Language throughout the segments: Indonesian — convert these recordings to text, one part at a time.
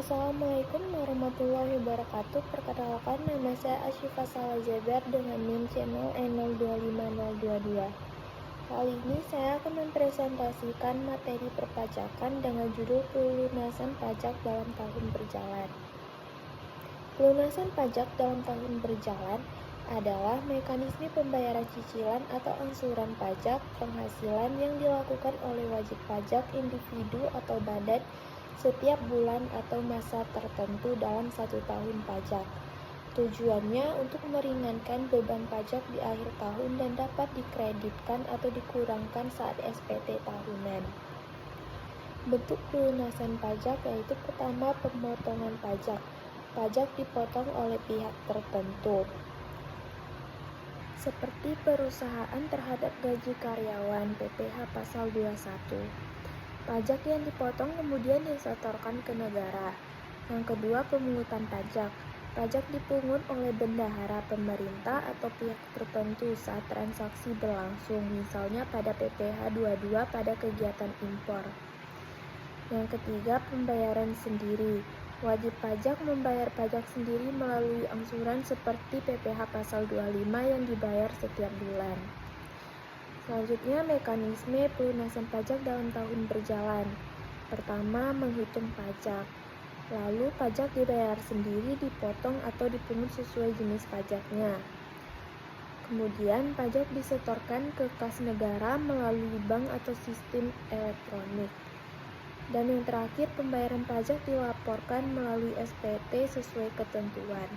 Assalamualaikum warahmatullahi wabarakatuh. Perkenalkan, nama saya Asyifa Salajabar dengan NIM channel E025022. Kali ini saya akan mempresentasikan materi perpajakan dengan judul pelunasan pajak dalam tahun berjalan. Pelunasan pajak dalam tahun berjalan adalah mekanisme pembayaran cicilan atau angsuran pajak penghasilan yang dilakukan oleh wajib pajak individu atau badan setiap bulan atau masa tertentu dalam satu tahun pajak. Tujuannya untuk meringankan beban pajak di akhir tahun dan dapat dikreditkan atau dikurangkan saat SPT tahunan. Bentuk pelunasan pajak yaitu pertama, pemotongan pajak. Pajak dipotong oleh pihak tertentu, seperti perusahaan terhadap gaji karyawan (PPh Pasal 21). Pajak yang dipotong kemudian disetorkan ke negara. Yang kedua, pemungutan pajak. Pajak dipungut oleh bendahara pemerintah atau pihak tertentu saat transaksi berlangsung, misalnya pada PPh 22 pada kegiatan impor. Yang ketiga, pembayaran sendiri. Wajib pajak membayar pajak sendiri melalui angsuran seperti PPh Pasal 25 yang dibayar setiap bulan. Selanjutnya, mekanisme pelunasan pajak dalam tahun berjalan. Pertama, menghitung pajak. Lalu, pajak dibayar sendiri, dipotong atau dipungut sesuai jenis pajaknya. Kemudian, pajak disetorkan ke kas negara melalui bank atau sistem elektronik. Dan yang terakhir, pembayaran pajak dilaporkan melalui SPT sesuai ketentuan.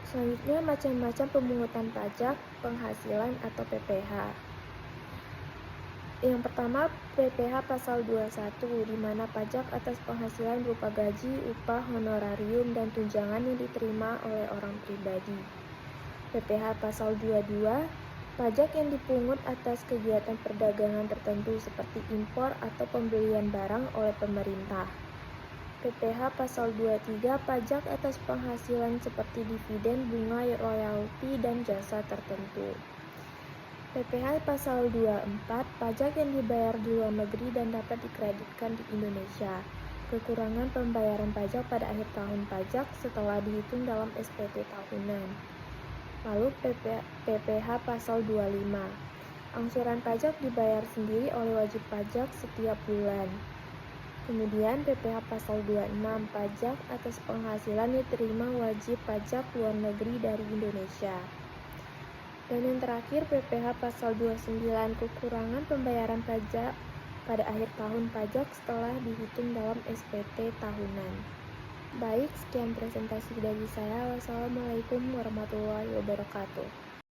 Selanjutnya, macam-macam pemungutan pajak penghasilan atau PPh. Yang pertama, PPh Pasal 21, di mana pajak atas penghasilan berupa gaji, upah, honorarium, dan tunjangan yang diterima oleh orang pribadi. PPh Pasal 22, pajak yang dipungut atas kegiatan perdagangan tertentu seperti impor atau pembelian barang oleh pemerintah. PPh Pasal 23, pajak atas penghasilan seperti dividen, bunga, royalti, dan jasa tertentu. PPh Pasal 24, pajak yang dibayar di luar negeri dan dapat dikreditkan di Indonesia. Kekurangan pembayaran pajak pada akhir tahun pajak setelah dihitung dalam SPT tahunan. Lalu PPh Pasal 25, angsuran pajak dibayar sendiri oleh wajib pajak setiap bulan. Kemudian PPh Pasal 26, pajak atas penghasilan diterima wajib pajak luar negeri dari Indonesia. Dan yang terakhir, PPh Pasal 29, kekurangan pembayaran pajak pada akhir tahun pajak setelah dihitung dalam SPT tahunan. Baik, sekian presentasi dari saya. Wassalamualaikum warahmatullahi wabarakatuh.